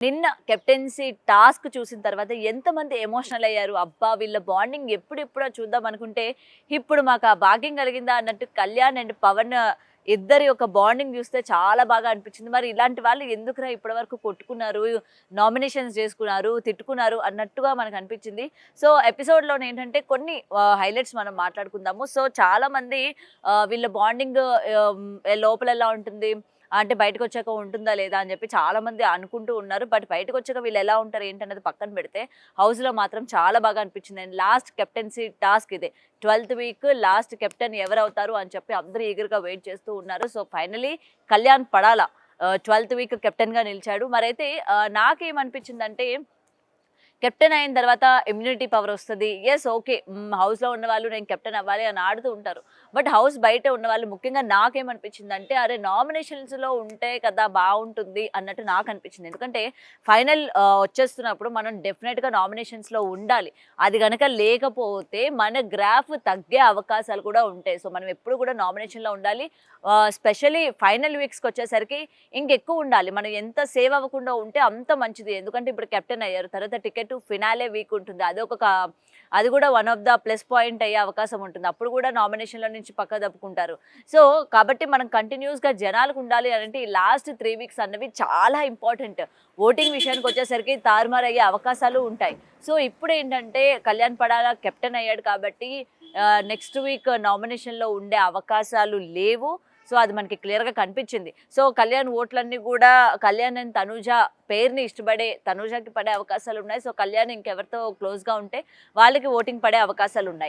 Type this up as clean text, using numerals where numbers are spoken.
నిన్న captaincy task చూసిన తర్వాత ఎంతమంది ఎమోషనల్ అయ్యారు. అబ్బా! వీళ్ళ బాండింగ్ ఎప్పుడెప్పుడో చూద్దాం అనుకుంటే, ఇప్పుడు మాకు ఆ భాగ్యం కలిగిందా అన్నట్టు కళ్యాణ్ అండ్ పవన్ ఇద్దరి యొక్క బాండింగ్ చూస్తే చాలా బాగా అనిపించింది. మరి ఇలాంటి వాళ్ళు ఎందుకురా ఇప్పటివరకు కొట్టుకున్నారు, నామినేషన్స్ చేసుకున్నారు, తిట్టుకున్నారు అన్నట్టుగా మనకు అనిపించింది. సో ఎపిసోడ్‌లోనే ఏంటంటే కొన్ని హైలైట్స్ మనం మాట్లాడుకుందాము. సో చాలామంది వీళ్ళ బాండింగ్ లోపల ఎలా ఉంటుంది, అంటే బయటకొచ్చాక ఉంటుందా లేదా అని చెప్పి చాలామంది అనుకుంటూ ఉన్నారు. బట్ బయటకొచ్చాక వీళ్ళు ఎలా ఉంటారు ఏంటనేది పక్కన పెడితే, హౌస్‌లో మాత్రం చాలా బాగా అనిపించింది. అండ్ లాస్ట్ కెప్టెన్సీ టాస్క్ ఇదే. 12థ్ వీక్ లాస్ట్ కెప్టెన్ ఎవరవుతారు అని చెప్పి అందరూ ఈగర్‌గా వెయిట్ చేస్తూ ఉన్నారు. సో ఫైనల్లీ కళ్యాణ్ పడాల 12థ్ వీక్ కెప్టెన్‌గా నిలిచాడు. మరైతే నాకేమనిపించిందంటే కెప్టెన్ అయిన తర్వాత ఇమ్యూనిటీ పవర్ వస్తది. Yes okay. హౌస్‌లో ఉన్నవాళ్ళు నేను కెప్టెన్ అవ్వాలి అని ఆడుతూ ఉంటారు. బట్ హౌస్ బయట ఉన్నవాళ్ళు ముఖ్యంగా నాకేమనిపించిందంటే అరే నామినేషన్స్‌లో ఉంటే కదా బావుంటుంది అన్నట్టు నాకనిపించింది. ఎందుకంటే ఫైనల్ వచ్చేస్తున్నప్పుడు మనం డెఫినెట్‌గా నామినేషన్స్‌లో ఉండాలి. అది గనక లేకపోతే మన గ్రాఫ్ తగ్గే అవకాశాలు కూడా ఉంటాయి. సో మనం ఎప్పుడు కూడా నామినేషన్‌లో ఉండాలి. స్పెషల్లీ ఫైనల్ వీక్స్‌కొచ్చేసరికి ఇంకెక్కువ ఉండాలి. మనం ఎంత సేవ్ అవ్వకుండా ఉంటే అంత మంచిది. ఎందుకంటే ఇప్పుడు కెప్టెన్ అయ్యారు. తర్వాత టికెట్ ఫినాలే వీక్ ఉంటుంది. అది కూడా one of the plus point అయ్యే అవకాశం ఉంటుంది. అప్పుడు కూడా నామినేషన్‌లో నుంచి పక్కకు తప్పుకుంటారు. సో కాబట్టి మనం కంటిన్యూస్‌గా జనాలకు ఉండాలి అనంటే ఈ లాస్ట్ 3 వీక్స్ అన్నవి చాలా ఇంపార్టెంట్. ఓటింగ్ విషయానికొచ్చేసరికి తారుమారయ్యే అవకాశాలు ఉంటాయి. సో ఇప్పుడేంటంటే కళ్యాణ్ పడాల కెప్టెన్ అయ్యాడు కాబట్టి నెక్స్ట్ వీక్ నామినేషన్‌లో ఉండే అవకాశాలు లేవు. సో అది మనకి క్లియర్‌గా కనిపించింది. సో కళ్యాణ్ ఓట్లన్నీ కూడా కళ్యాణ్ అండ్ తనూజ పేరుని ఇష్టపడే తనూజకి పడే అవకాశాలున్నాయి. సో కళ్యాణ్ ఇంకెవరితో క్లోజ్‌గా ఉంటే వాళ్ళకి ఓటింగ్ పడే అవకాశాలున్నాయి.